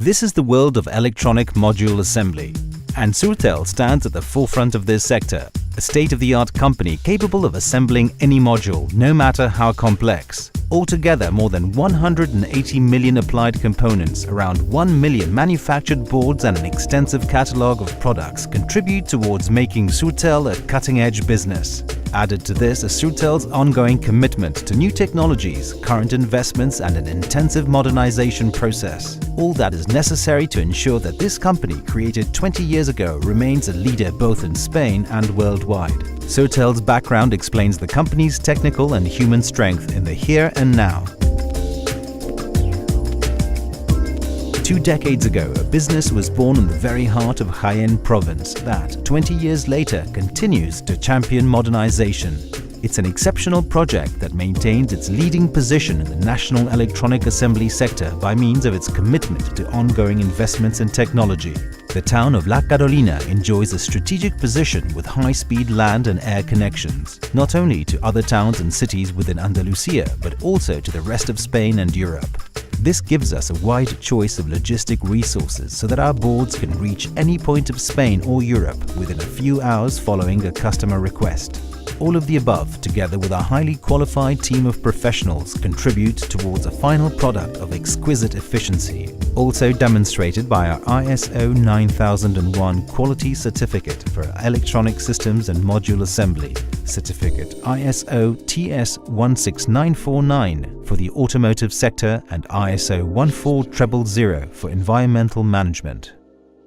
This is the world of electronic module assembly, and SURTEL stands at the forefront of this sector, a state-of-the-art company capable of assembling any module, no matter how complex. Altogether, more than 180 million applied components, around 1 million manufactured boards and an extensive catalogue of products contribute towards making SURTEL a cutting-edge business. Added to this is SURTEL's ongoing commitment to new technologies, current investments and an intensive modernization process. All that is necessary to ensure that this company, created 20 years ago, remains a leader both in Spain and worldwide. SURTEL's background explains the company's technical and human strength in the here and now. 2 decades ago, a business was born in the very heart of Jaén province that, 20 years later, continues to champion modernization. It's an exceptional project that maintains its leading position in the national electronic assembly sector by means of its commitment to ongoing investments in technology. The town of La Carolina enjoys a strategic position with high-speed land and air connections, not only to other towns and cities within Andalusia, but also to the rest of Spain and Europe. This gives us a wide choice of logistic resources so that our boards can reach any point of Spain or Europe within a few hours following a customer request. All of the above, together with a highly qualified team of professionals, contribute towards a final product of exquisite efficiency, also demonstrated by our ISO 9001 Quality Certificate for Electronic Systems and Module Assembly, Certificate ISO TS 16949 for the automotive sector and ISO 14000 for environmental management.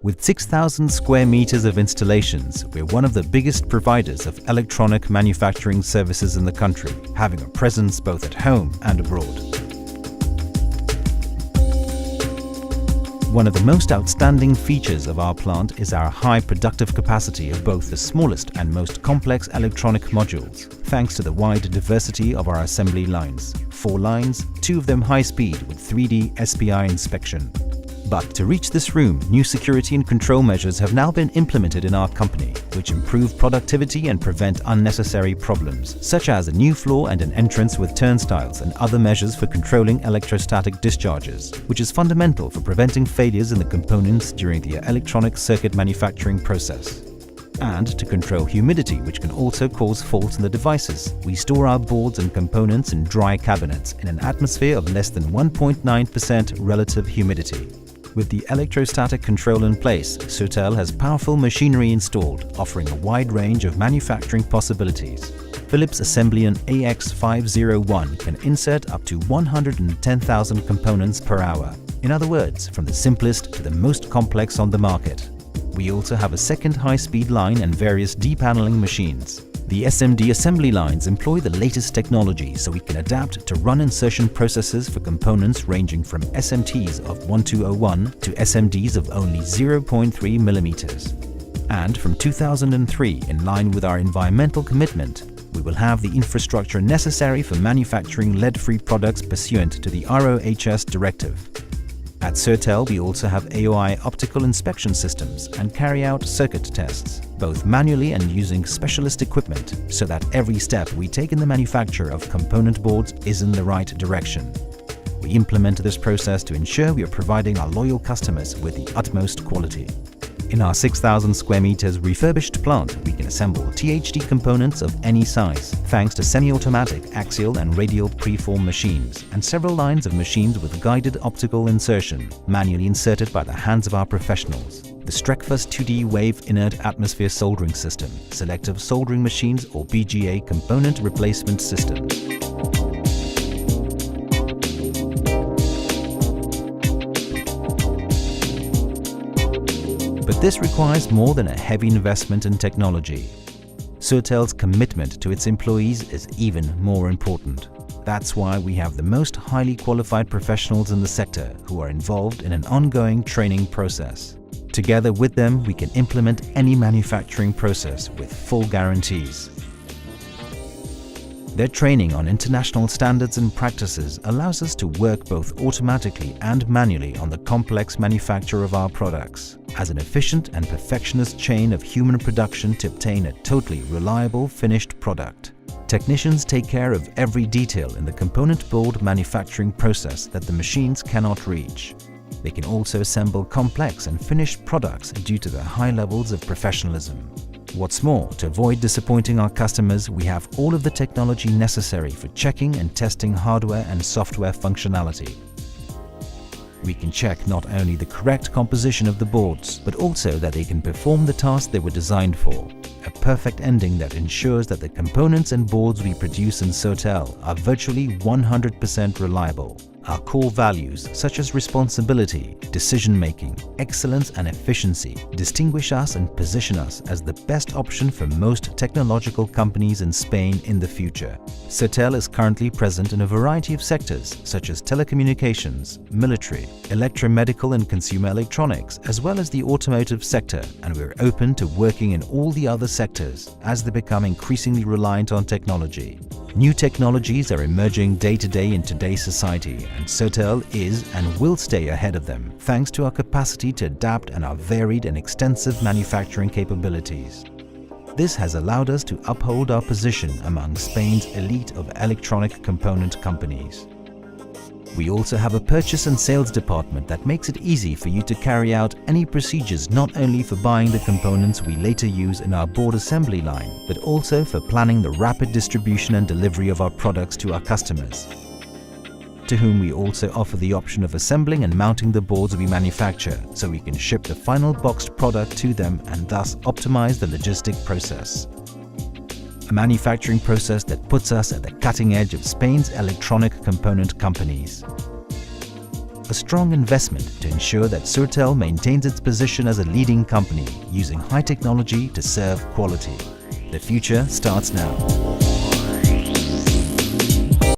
With 6,000 square meters of installations, we're one of the biggest providers of electronic manufacturing services in the country, having a presence both at home and abroad. One of the most outstanding features of our plant is our high productive capacity of both the smallest and most complex electronic modules, thanks to the wide diversity of our assembly lines. 4 lines, 2 of them high-speed with 3D SPI inspection. But to reach this room, new security and control measures have now been implemented in our company, which improve productivity and prevent unnecessary problems, such as a new floor and an entrance with turnstiles and other measures for controlling electrostatic discharges, which is fundamental for preventing failures in the components during the electronic circuit manufacturing process. And to control humidity, which can also cause faults in the devices, we store our boards and components in dry cabinets in an atmosphere of less than 1.9% relative humidity. With the electrostatic control in place, SURTEL has powerful machinery installed, offering a wide range of manufacturing possibilities. Philips Assembleon AX501 can insert up to 110,000 components per hour. In other words, from the simplest to the most complex on the market. We also have a second high-speed line and various depaneling machines. The SMD assembly lines employ the latest technology, so we can adapt to run insertion processes for components ranging from SMTs of 1201 to SMDs of only 0.3 mm. And from 2003, in line with our environmental commitment, we will have the infrastructure necessary for manufacturing lead-free products pursuant to the RoHS directive. At SURTEL, we also have AOI optical inspection systems and carry out circuit tests, both manually and using specialist equipment, so that every step we take in the manufacture of component boards is in the right direction. We implement this process to ensure we are providing our loyal customers with the utmost quality. In our 6,000 square meters refurbished plant, we can assemble THD components of any size, thanks to semi-automatic axial and radial preform machines, and several lines of machines with guided optical insertion, manually inserted by the hands of our professionals. The Streckfuss 2D Wave Inert Atmosphere Soldering System, Selective Soldering Machines or BGA Component Replacement System. But this requires more than a heavy investment in technology. SURTEL's commitment to its employees is even more important. That's why we have the most highly qualified professionals in the sector who are involved in an ongoing training process. Together with them, we can implement any manufacturing process with full guarantees. Their training on international standards and practices allows us to work both automatically and manually on the complex manufacture of our products, as an efficient and perfectionist chain of human production to obtain a totally reliable finished product. Technicians take care of every detail in the component board manufacturing process that the machines cannot reach. They can also assemble complex and finished products due to their high levels of professionalism. What's more, to avoid disappointing our customers, we have all of the technology necessary for checking and testing hardware and software functionality. We can check not only the correct composition of the boards, but also that they can perform the task they were designed for. A perfect ending that ensures that the components and boards we produce in SURTEL are virtually 100% reliable. Our core values such as responsibility, decision-making, excellence and efficiency distinguish us and position us as the best option for most technological companies in Spain in the future. SURTEL is currently present in a variety of sectors such as telecommunications, military, electromedical and consumer electronics, as well as the automotive sector, and we're open to working in all the other sectors as they become increasingly reliant on technology. New technologies are emerging day to day in today's society, and SURTEL is and will stay ahead of them thanks to our capacity to adapt and our varied and extensive manufacturing capabilities. This has allowed us to uphold our position among Spain's elite of electronic component companies. We also have a purchase and sales department that makes it easy for you to carry out any procedures not only for buying the components we later use in our board assembly line, but also for planning the rapid distribution and delivery of our products to our customers, to whom we also offer the option of assembling and mounting the boards we manufacture so we can ship the final boxed product to them and thus optimize the logistic process. A manufacturing process that puts us at the cutting edge of Spain's electronic component companies. A strong investment to ensure that SURTEL maintains its position as a leading company using high technology to serve quality. The future starts now.